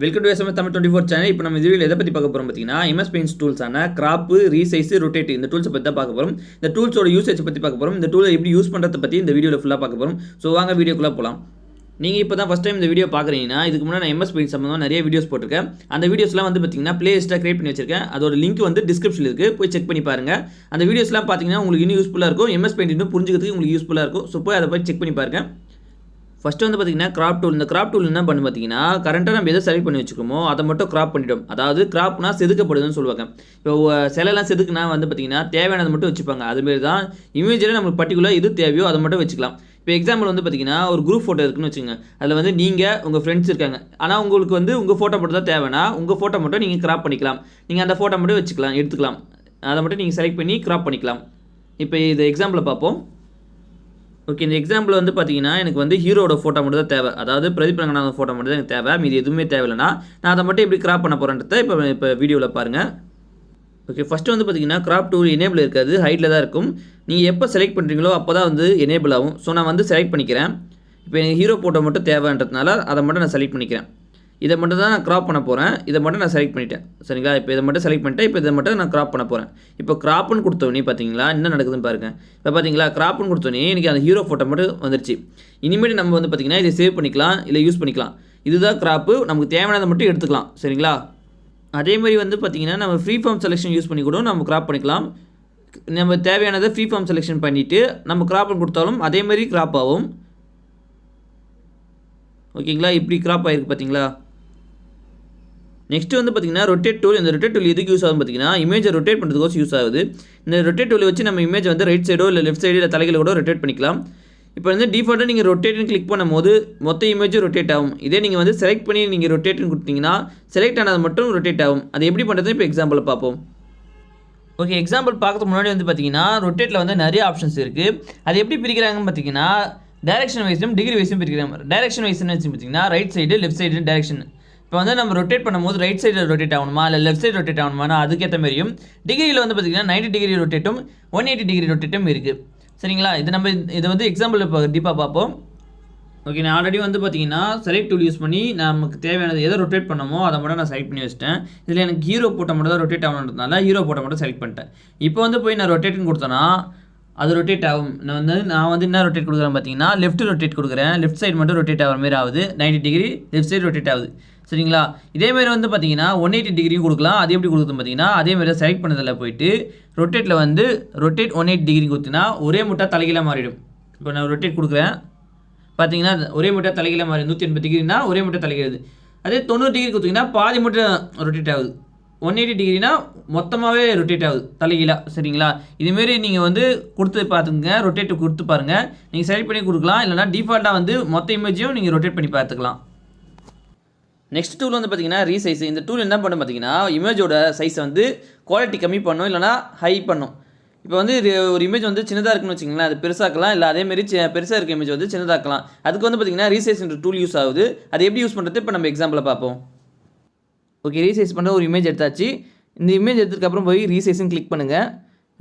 Welcome to SMS Tamil 24 channel. இப்போ நம்ம வீடியோவில் எதை பற்றி பார்க்க போகிறோம் பார்த்தீங்கன்னா, எம்எஸ் பெயிண்ட்ஸ் டூல்ஸான கிராப்பு, ரீசைஸ், ரொட்டேட் இந்த டூல்ஸை பற்றி தான் பார்க்க போகிறோம். இந்த டூல்ஸோட யூசேஜ் பற்றி பார்க்க போகிறோம். இந்த டூலை எப்படி யூஸ் பண்ணுறதை பற்றி இந்த வீடியோவில் ஃபுல்லாக பார்க்க போகிறோம். ஸோ வாங்க வீடியோக்குள்ளே போகலாம். நீங்கள் இப்போ தான் ஃபஸ்ட் டைம் இந்த வீடியோ பார்க்குறீங்கன்னா, இதுக்கு முன்னாடி நான் எம்எஸ் பெயிண்ட் சம்பந்தமாக நிறைய வீடியோஸ் போட்டிருக்கேன். அந்த வீடியோஸ்லாம் வந்து பார்த்தீங்கன்னா பிளேலிஸ்ட்டாக கிரியேட் பண்ணி வச்சிருக்கேன். அதோட லிங்க் வந்து டிஸ்கிரிப்ஷனில் இருக்குது, போய் செக் பண்ணி பாருங்கள். அந்த வீடியோஸ்லாம் பார்த்தீங்கன்னா உங்களுக்கு இன்னும் யூஸ்ஃபுல்லாக இருக்கும். எம்எஸ் பெயிண்ட் இன்னும் புரிஞ்சுக்கிறதுக்கு உங்களுக்கு யூஸ்ஃபுல்லாக இருக்கும். ஸோ போய் அதை போய் செக் பண்ணி பாருங்கள். ஃபஸ்ட்டு வந்து பார்த்தீங்கன்னா கிராப் டூல். இந்த கிராப் டூல் என்ன பண்ணு பார்த்தீங்கன்னா, கரண்ட்டாக நம்ம எதை செலக்ட் பண்ணி வச்சுக்கோமோ அதை மட்டும் கிராப் பண்ணிவிடும். அதாவது கிராப்னா செதுக்கப்படுதுன்னு சொல்லுவாங்க. இப்போ சிலைலாம் செதுக்குனா வந்து பார்த்தீங்கன்னா தேவையானதை மட்டும் வச்சுப்பாங்க. அதுமாரி தான் இமேஜில் நம்மளுக்கு பர்டிகுலர் எது தேவையோ அதை மட்டும் வச்சுக்கலாம். இப்போ எக்ஸாம்பிள் வந்து பார்த்தீங்கன்னா ஒரு குரூப் ஃபோட்டோ இருக்குன்னு வச்சுக்கோங்க. அதில் வந்து நீங்கள் உங்கள் ஃப்ரெண்ட்ஸ் இருக்காங்க. ஆனால் உங்களுக்கு வந்து உங்கள் ஃபோட்டோ மட்டும் தான் தேவைன்னா உங்கள் ஃபோட்டோ மட்டும் நீங்கள் கிராப் பண்ணிக்கலாம். நீங்கள் அந்த ஃபோட்டோ மட்டும் வச்சுக்கலாம், எடுத்துக்கலாம். அதை மட்டும் நீங்கள் செலக்ட் பண்ணி கிராப் பண்ணிக்கலாம். இப்போ இது எக்ஸாம்பிளை பார்ப்போம். ஓகே, இந்த எக்ஸாம்பிள் வந்து பார்த்தீங்கன்னா எனக்கு வந்து ஹீரோட ஃபோட்டோ மட்டும் தான் தேவை. அதாவது பிரதீப் ரங்கநாதன் ஃபோட்டோ மட்டும் தான் எனக்கு தேவை. மீது எதுவுமே தேவையில்லைனா நான் அதை மட்டும் எப்படி கிராப் பண்ண போகிறேன்றதை இப்போ வீடியோவில் பாருங்கள். ஓகே, ஃபஸ்ட்டு வந்து பார்த்தீங்கன்னா கிராப் டூல் எனேபிள் இருக்காது, ஹைட்டில் தான் இருக்கும். நீங்கள் எப்போ செலக்ட் பண்ணுறீங்களோ அப்போ தான் வந்து எனேபிள் ஆகும். ஸோ நான் வந்து செலக்ட் பண்ணிக்கிறேன். இப்போ எனக்கு ஹீரோ ஃபோட்டோ மட்டும் தேவைன்றதுனால அதை மட்டும் நான் செலக்ட் பண்ணிக்கிறேன். இதை மட்டும் தான் நான் கிராப் பண்ண போகிறேன். இதை மட்டும் நான் செலக்ட் பண்ணிட்டேன். சரிங்களா? இப்போ இதை மட்டும் செலக்ட் பண்ணிட்டேன். இப்போ இதை மட்டும் நான் கிராப் பண்ண போகிறேன். இப்போ கிராப்னு கொடுத்தோன்னே பார்த்தீங்களா என்ன நடக்குதுன்னு பாருங்கள். இப்போ பார்த்தீங்களா கிராப்னு கொடுத்தோன்னே எனக்கு அந்த ஹீரோ ஃபோட்டோ மட்டும் வந்துருச்சு. இனிமேல் நம்ம வந்து பார்த்தீங்கன்னா இதை சேவ் பண்ணிக்கலாம், இல்லை யூஸ் பண்ணிக்கலாம். இதுதான் கிராப்பு. நமக்கு தேவையானதை மட்டும் எடுத்துக்கலாம். சரிங்களா? அதேமாதிரி வந்து பார்த்தீங்கன்னா நம்ம ஃப்ரீ ஃபார்ம் செலெக்ஷன் யூஸ் பண்ணி கூட நம்ம கிராப் பண்ணிக்கலாம். நம்ம தேவையானதை ஃப்ரீ ஃபார்ம் செலெக்ஷன் பண்ணிவிட்டு நம்ம கிராப்னு கொடுத்தாலும் அதேமாதிரி கிராப் ஆகும். ஓகேங்களா? இப்படி கிராப் ஆகிருக்கு பார்த்தீங்களா? நெக்ஸ்ட் வந்து பார்த்தீங்கன்னா ரொட்டேட் டூல். இந்த ரொட்டேட் டூல் எதுக்கு யூஸ் ஆகும் பார்த்தீங்கன்னா, இமேஜை ரொட்டேட் பண்ணுறதுக்கோசம் யூஸ் ஆகுது. இந்த ரொட்டேட் டூலை வச்சு நம்ம இமேஜ் வந்து ரைட் சைடோ இல்லை லெஃப்ட் சைடோ இல்லை தலைகளை கூட ரொட்டேட் பண்ணிக்கலாம். இப்போ வந்து டிஃபால்ட்டாக நீங்கள் ரொட்டேட்னு கிளிக் பண்ணும்போது மொத்த இமேஜும் ரொட்டேட் ஆகும். இதே நீங்கள் வந்து செலக்ட் பண்ணி நீங்கள் ரொட்டேட்னு கொடுத்தீங்கன்னா செலக்ட் ஆனது மட்டும் ரொட்டேட் ஆகும். அது எப்படி பண்ணுறது இப்போ எக்ஸாம்பிள் பார்ப்போம். ஓகே, எக்ஸாம்பிள் பார்க்கறதுக்கு முன்னாடி வந்து பார்த்தீங்கன்னா ரொட்டேட்டில் வந்து நிறைய ஆப்ஷன்ஸ் இருக்குது. அது எப்படி பிரிக்கிறாங்கன்னு பார்த்தீங்கன்னா டைரக்ஷன் வைஸும் டிகிரி வைஸும் பிரிக்கிறாங்க. டைரக்ஷன் வைஸ்னு வச்சு பார்த்தீங்கன்னா right side left side direction. இப்போ வந்து நம்ம ரொட்டேட் பண்ணும்போது ரைட் சைடில் ரொட்டேட் ஆகணுமா இல்லை லெஃப்ட் சைடு ரொட்டேட் ஆகணுமா அதுக்கேற்ற மாதிரியும் டிகிரியில் வந்து பார்த்தீங்கன்னா 90 டிகிரி ரொட்டேட்டும் 180 டிகிரி ரொட்டேட்டும் இருக்குது. சரிங்களா? இது வந்து எக்ஸாம்பிள் இப்போ டீப்பாக பார்ப்போம். ஓகே, நான் ஆல்ரெடி வந்து பார்த்தீங்கன்னா செலக்ட் டூல் யூஸ் பண்ணி நமக்கு தேவையானது எதை ரொட்டேட் பண்ணமோ அதை மட்டும் நான் செலக்ட் பண்ணி வச்சிட்டேன். இதில் எனக்கு ஹீரோ போட்டோ மட்டும் தான் ரொட்டேட் ஆகணுன்றதுனால ஹீரோ போட்டோ மட்டும் செலக்ட் பண்ணிட்டேன். இப்போ வந்து போய் நான் ரொட்டேட்னு கொடுத்தேன்னா அது ரொட்டேட் ஆகும். நான் வந்து என்ன ரொட்டேட் கொடுக்குறேன் பார்த்தீங்கன்னா லெஃப்ட் ரொட்டேட் கொடுக்குறேன். லெஃப்ட் சைடு மட்டும் ரொட்டேட் ஆகிற மாதிரி ஆகுது. 90 டிகிரி லெஃப்ட் சைடு ரொட்டேட் ஆகுது. சரிங்களா? இதேமாரி வந்து பார்த்தீங்கன்னா 180 டிகிரியும் கொடுக்கலாம். அது எப்படி கொடுக்குறது பார்த்தீங்கன்னா அதேமாரி செலக்ட் பண்ணதில் போயிட்டு ரொட்டேட்டில் வந்து ரொட்டேட் 180 டிகிரி கொடுத்தீங்கன்னா ஒரே முட்டா தலைகீழாக மாறிடும். இப்போ நான் ரொட்டேட் கொடுக்குறேன் பார்த்தீங்கன்னா ஒரே முட்டா தலைகீழாக மாறி 180 டிகிரினா ஒரே முட்டா தலைகிறது. அதே 90 டிகிரி கொடுத்தீங்கன்னா பாதி மட்டும் ரொட்டேட் ஆகுது. 180 டிகிரினா மொத்தமாகவே ரொட்டேட் ஆகுது தலைகீழாக. சரிங்களா? இதுமாரி நீங்கள் வந்து கொடுத்து பார்த்துங்க, ரொட்டேட் கொடுத்து பாருங்கள். நீங்கள் செலக்ட் பண்ணி கொடுக்கலாம், இல்லைனா டிஃபால்ட்டாக வந்து மொத்த இமேஜையும் நீங்கள் ரொட்டேட் பண்ணி பார்த்துக்கலாம். நெக்ஸ்ட் டூல் வந்து பார்த்தீங்கன்னா ரீசைஸ். இந்த டூல் என்ன பண்ணும் பார்த்தீங்கன்னா இமேஜோட சைஸை வந்து குவாலிட்டி கம்மி பண்ணும், இல்லைனா ஹை பண்ணும். இப்போ வந்து ஒரு இமேஜ் வந்து சின்னதாக இருக்குன்னு வச்சிங்களேன், அது பெருசாக்கலாம். இல்லை அதேமாரி பெருசாக இருக்க இமேஜ் வந்து சின்னதாக்கலாம். அதுக்கு வந்து பார்த்தீங்கன்னா ரீசைஸ்ன்ற டூல் யூஸ் ஆகுது. அது எப்படி யூஸ் பண்ணுறது இப்போ நம்ம எக்ஸாம்பிளை பார்ப்போம். ஓகே, ரீசைஸ் பண்ண ஒரு இமேஜ் எடுத்தாச்சு. இந்த இமேஜ் எடுத்ததுக்கப்புறம் போய் ரீசைஸ்ன்னு கிளிக் பண்ணுங்கள்.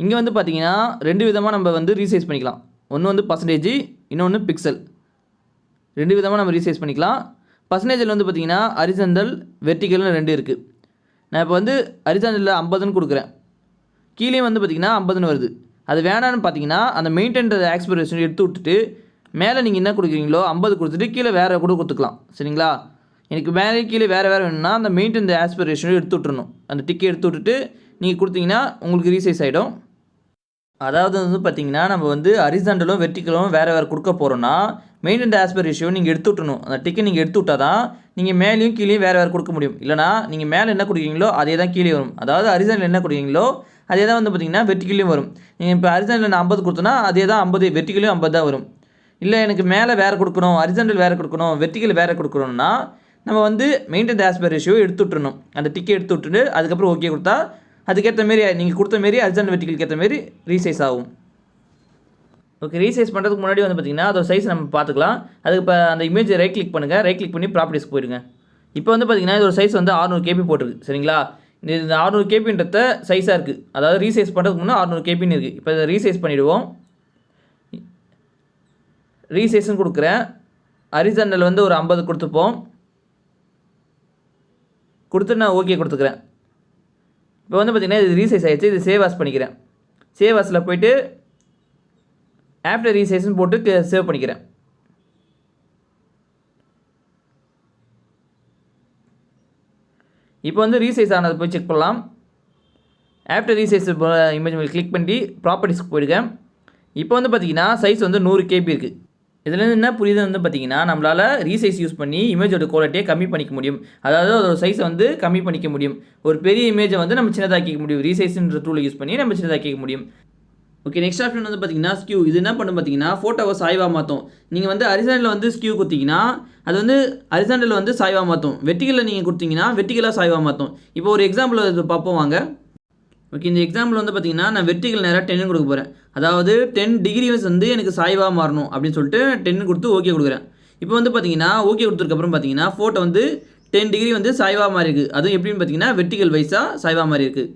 இங்கே வந்து பார்த்தீங்கன்னா 2 விதமாக நம்ம வந்து ரீசைஸ் பண்ணிக்கலாம். ஒன்று வந்து பர்சன்டேஜ், இன்னொன்று பிக்சல். 2 விதமாக நம்ம ரீசைஸ் பண்ணிக்கலாம். பர்சன்டேஜில் வந்து பார்த்தீங்கன்னா ஹரிசாண்டல், வெர்டிகல்னு 2 இருக்குது. நான் இப்போ வந்து ஹரிசாண்டலில் 50ன்னு கொடுக்குறேன். கீழே வந்து பார்த்தீங்கன்னா 50ன்னு வருது. அது வேணான்னு பார்த்தீங்கன்னா அந்த மெயின்டைன் ஆக்ஸ்பிரேஷன் எடுத்து விட்டுட்டு மேலே நீங்கள் என்ன கொடுக்குறீங்களோ 50 கொடுத்துட்டு கீழே வேறு கூட கொடுத்துக்கலாம். சரிங்களா? எனக்கு மேலே கீழே வேறு வேணும்னா அந்த மெயின்டைன் ஆஸ்பிரேஷன் எடுத்து விட்டுறணும். அந்த டிக்கை எடுத்து விட்டுட்டு நீங்கள் கொடுத்தீங்கன்னா உங்களுக்கு ரீசைஸ் ஆகிடும். அதாவது வந்து பார்த்தீங்கன்னா நம்ம வந்து ஹரிசாண்டலும் வெர்டிகலும் வேறு கொடுக்க போகிறோன்னா மெயின்டைன் ஆஸ்பிரேஷன் நீங்கள் எடுத்து விட்டணும். அந்த டிக்கை நீங்கள் எடுத்து விட்டால் தான் நீங்கள் மேலேயும் கீழேயும் வேறு கொடுக்க முடியும். இல்லைனா நீங்கள் மேலே என்ன கொடுக்குறீங்களோ அதே தான் கீழே வரும். அதாவது ஹரிசாண்டல் என்ன கொடுக்குறீங்களோ அதே தான் வந்து பார்த்தீங்கன்னா வெர்டிகலையும் வரும். நீங்கள் இப்போ ஹரிசாண்டல் நான் 50 கொடுத்தோன்னா அதே தான் 50, வெர்டிகலையும் 50 தான் வரும். இல்லை எனக்கு மேலே வேறு கொடுக்கணும், ஹரிசாண்டல் வேறு கொடுக்கணும், வெர்டிகல் வேறு கொடுக்கணும்னா நம்ம வந்து மெயின்டைன் ஆஸ்பிரேஷன் எடுத்து விட்டுறணும். அந்த டிக்கை எடுத்து விட்டுட்டு அதுக்கப்புறம் ஓகே கொடுத்தா அதுக்கேற்ற மாரி நீங்கள் கொடுத்த மாரி ஹரிசாண்டல் வெர்டிகலுக்கு ஏற்ற மாரி ரீசைஸ் ஆகும். ஓகே, ரீசைஸ் பண்ணுறதுக்கு முன்னாடி வந்து பார்த்தீங்கன்னா அதோட சைஸ் நம்ம பார்த்துக்கலாம். அதுக்கு இப்போ அந்த இமேஜ் ரைட் கிளிக் பண்ணுங்கள். ரைட் கிளிக் பண்ணி ப்ராப்பர்ட்டிஸ்க்கு போயிடுங்க. இப்போ வந்து பார்த்தீங்கன்னா இதோட சைஸ் வந்து 600 KB போட்டிருக்கு. சரிங்களா? இந்த 600 KBன்றத சைஸாக இருக்குது. அதாவது ரீசைஸ் பண்ணுறதுக்கு முன்னே 600 KBன்னு இருக்குது. இப்போ இதை ரீசைஸ் பண்ணிவிடுவோம். ரீசைஸ்ன்னு கொடுக்குறேன். ஹரிசாண்டல் வந்து ஒரு 50 கொடுத்துப்போம். கொடுத்து நான் ஓகே கொடுத்துக்கிறேன். இப்போ வந்து பார்த்திங்கன்னா இது ரீசைஸ் ஆகிடுச்சு. இது சேவ் ஆஸ் பண்ணிக்கிறேன். சேவ் ஆஸில் போய்ட்டு ஆஃப்டர் ரீசைஸ்ன்னு போட்டு சேவ் பண்ணிக்கிறேன். இப்போ வந்து ரீசைஸ் ஆனதை போய் செக் பண்ணலாம். ஆஃப்டர் ரீசைஸ் இமேஜ் கிளிக் பண்ணி ப்ராப்பர்ட்டிஸ்க்கு போயிடுங்க. இப்போ வந்து பார்த்திங்கன்னா சைஸ் வந்து 100 KB இருக்குது. இதுலேருந்து என்ன புரியுது வந்து பார்த்திங்கன்னா நம்மளால் ரீசைஸ் யூஸ் பண்ணி இமேஜோட குவாலிட்டியை கம்மி பண்ணிக்க முடியும். அதாவது அதோட சைஸை வந்து கம்மி பண்ணிக்க முடியும். ஒரு பெரிய இமேஜை வந்து நம்ம சின்னதாக்கிக்க முடியும். ரீசைஸ்ன்ற டூலை யூஸ் பண்ணி நம்ம சின்னதாக்கிக்க முடியும். ஓகே, நெக்ஸ்ட் ஆப்ஷன் வந்து பார்த்திங்கன்னா ஸ்கியூ. இது என்ன பண்ணும் பார்த்திங்கன்னா ஃபோட்டோவை சாய்வாக மாற்றும். நீங்கள் வந்து ஹரிசாண்டலில் வந்து ஸ்கியூ கொடுத்தீங்கன்னா அது வந்து ஹரிசாண்டலில் வந்து சாய்வாக மாற்றும். வெர்டிகலில் நீங்கள் கொடுத்தீங்கன்னா வெர்டிகலாக சாய்வாக மாற்றும். இப்போ ஒரு எக்ஸாம்பிள் இது பார்ப்போம் வாங்க. ஓகே, இந்த எக்ஸாம்பிள் வந்து பார்த்திங்கன்னா நான் வெர்டிகல் நேராக 10 கொடுக்க போகிறேன். அதாவது 10 டிகிரிஸ் வந்து எனக்கு சாய்வாக மாறணும் அப்படின்னு சொல்லிட்டு 10 கொடுத்து ஓகே கொடுக்குறேன். இப்போ வந்து பார்த்திங்கன்னா ஓகே கொடுத்ததுக்கப்புறம் பார்த்திங்கன்னா ஃபோட்டோ வந்து 10 டிகிரி வந்து சாய்வாக மாறி இருக்குது. அதுவும் எப்படின்னு பார்த்திங்கன்னா வெர்டிகல் வைஸாக சாய்வாக மாறி இருக்குது.